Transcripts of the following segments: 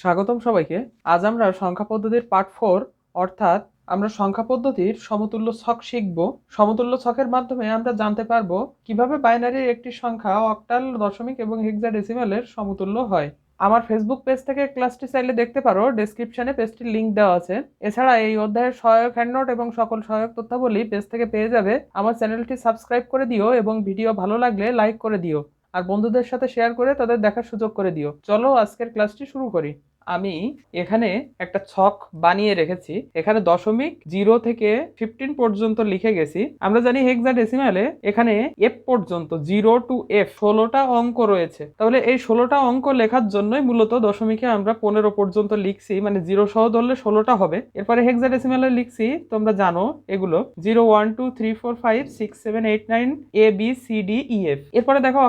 স্বাগতম সবাইকে। আজ আমরা সংখ্যা পদ্ধতির পার্ট 4 অর্থাৎ আমরা সংখ্যা পদ্ধতির সমতুল্য ছক শিখব। সমতুল্য ছকের মাধ্যমে আমরা জানতে পারবো কিভাবে বাইনারির একটি সংখ্যা অক্টাল, দশমিক এবং হেক্সাডেসিমালের সমতুল্য হয়। আমার ফেসবুক পেজ থেকে ক্লাসটি চাইলে দেখতে পারো, ডেসক্রিপশনে পেজটির লিংক দেওয়া আছে। এছাড়া এই অধ্যায়ের সহায়ক হ্যান্ডনোট এবং সকল সহায়ক তথ্যাবলী পেজ থেকে পেয়ে যাবে। আমার চ্যানেলটি সাবস্ক্রাইব করে দিও এবং ভিডিও ভালো লাগলে লাইক করে দিও আর বন্ধুদের সাথে শেয়ার করে তাদের দেখার সুযোগ করে দিও। চলো আজকের ক্লাসটি শুরু করি। আমি এখানে একটা ছক বানিয়ে রেখেছি। এখানে দশমিক 0 থেকে 15 পর্যন্ত লিখে গেছি। আমরা জানি হেক্সাডেসিমালে এখানে এফ পর্যন্ত 0 টু এফ 16টা অঙ্ক রয়েছে। তাহলে এই 16টা অঙ্ক লেখার জন্যই মূলত দশমিকে আমরা 15 পর্যন্ত লিখছি, মানে 0 সহ ধরলে 16টা হবে। এরপরে হেক্সাডেসিমালে লিখছি, তোমরা জানো এগুলো 0 1 2 3 4 5 6 7 8 9 A B C D E F. এরপরে দেখো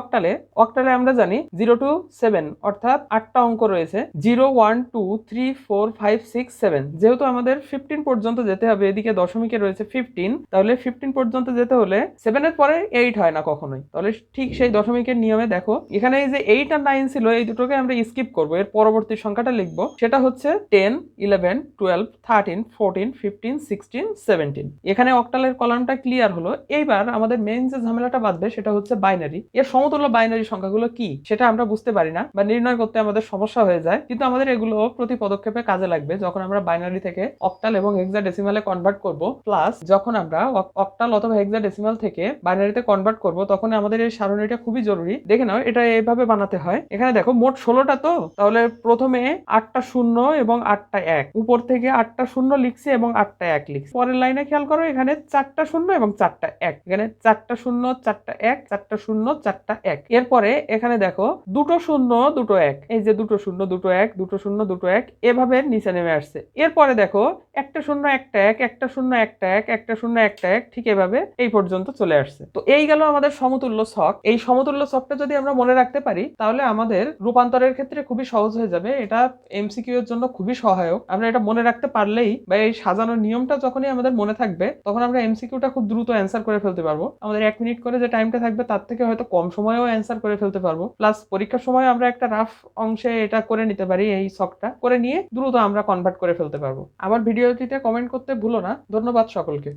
অক্টালে আমরা জানি 0 টু 7 অর্থাৎ 8টা অঙ্ক রয়েছে। 0 1 2 3 4 5 6 7, যেহেতু আমাদের 15 পর্যন্ত যেতে হবে, এদিকে দশমিকে রয়েছে 15, তাহলে 15 পর্যন্ত যেতে হলে 7 এর পরে 8 হয় না কখনোই। তাহলে ঠিক সেই দশমিকের নিয়মে দেখো এখানে এই যে 8 আর 9 ছিল, এই দুটোকে আমরা স্কিপ করব। এর পরবর্তী সংখ্যাটা লিখবো, সেটা হচ্ছে 10 11 12 13 14 15 16 17। এখানে অক্টালের কলামটা ক্লিয়ার হলো। এইবার আমাদের মেইন যে ঝামেলাটা বাঁধবে সেটা হচ্ছে বাইনারি। এর সমতুল্য বাইনারি সংখ্যাগুলো কি সেটা আমরা বুঝতে পারি না বা নির্ণয় করতে আমাদের সমস্যা হয়ে যায়, কিন্তু আমাদের এগুলো প্রতি পদক্ষেপে কাজে লাগবে যখন আমরা বাইনারি থেকে অক্টাল এবং হেক্সাডেসিমালে কনভার্ট করব। প্লাস যখন আমরা অক্টাল অথবা হেক্সাডেসিমাল থেকে বাইনারিতে কনভার্ট করব, তখন আমাদের এই সারণীটা খুবই জরুরি। দেখে নাও, এটা এইভাবে বানাতে হয়। এখানে দেখো মোট 16টা, তো তাহলে প্রথমে 8টা শূন্য এবং 8টা 1, উপর থেকে 8টা শূন্য লিখছি এবং 8টা 1 লিখছি। পরের লাইনে খেয়াল করো, এখানে 4টা শূন্য এবং 4টা 1, এখানে 4টা শূন্য 4টা 1, 4টা শূন্য 4টা 1। এরপরে এখানে দেখো দুটো শূন্য দুটো 1, এই যে দুটো শূন্য দুটো 1, দুটো শূন্য দুটো 1, এভাবে নিচে নেমে আসছে। এরপরে দেখো একটা শূন্য একটা 1, একটা শূন্য একটা 1, একটা শূন্য একটা 1, ঠিক এভাবে এই পর্যন্ত চলে আসছে। তো এই গেল আমাদের সমতুল্য ছক। এই সমতুল্য ছকটা যদি আমরা মনে রাখতে পারি, তাহলে আমাদের রূপান্তরের ক্ষেত্রে খুবই সহজ হয়ে যাবে। এটা এমসিকিউ এর জন্য খুবই সহায়ক। আমরা এটা মনে রাখতে পারলেই বা এই সাজানোর নিয়মটা যখনই আমাদের মনে থাকবে, তখন আমরা এমসিকিউটা খুব দ্রুত অ্যান্সার করে ফেলতে পারবো। আমাদের 1 মিনিট করে যে টাইমটা থাকবে, তার থেকে হয়তো কম সময়েও অ্যান্সার করে ফেলতে পারবো। প্লাস পরীক্ষার সময় আমরা একটা রাফ অংশে এটা করে নিতে পারি, এই ছকটা করে নিয়ে দ্রুত আমরা কনভার্ট করে ফেলতে পারবো। আমার ভিডিওটিতে কমেন্ট করতে ভুলো না। ধন্যবাদ সকলকে।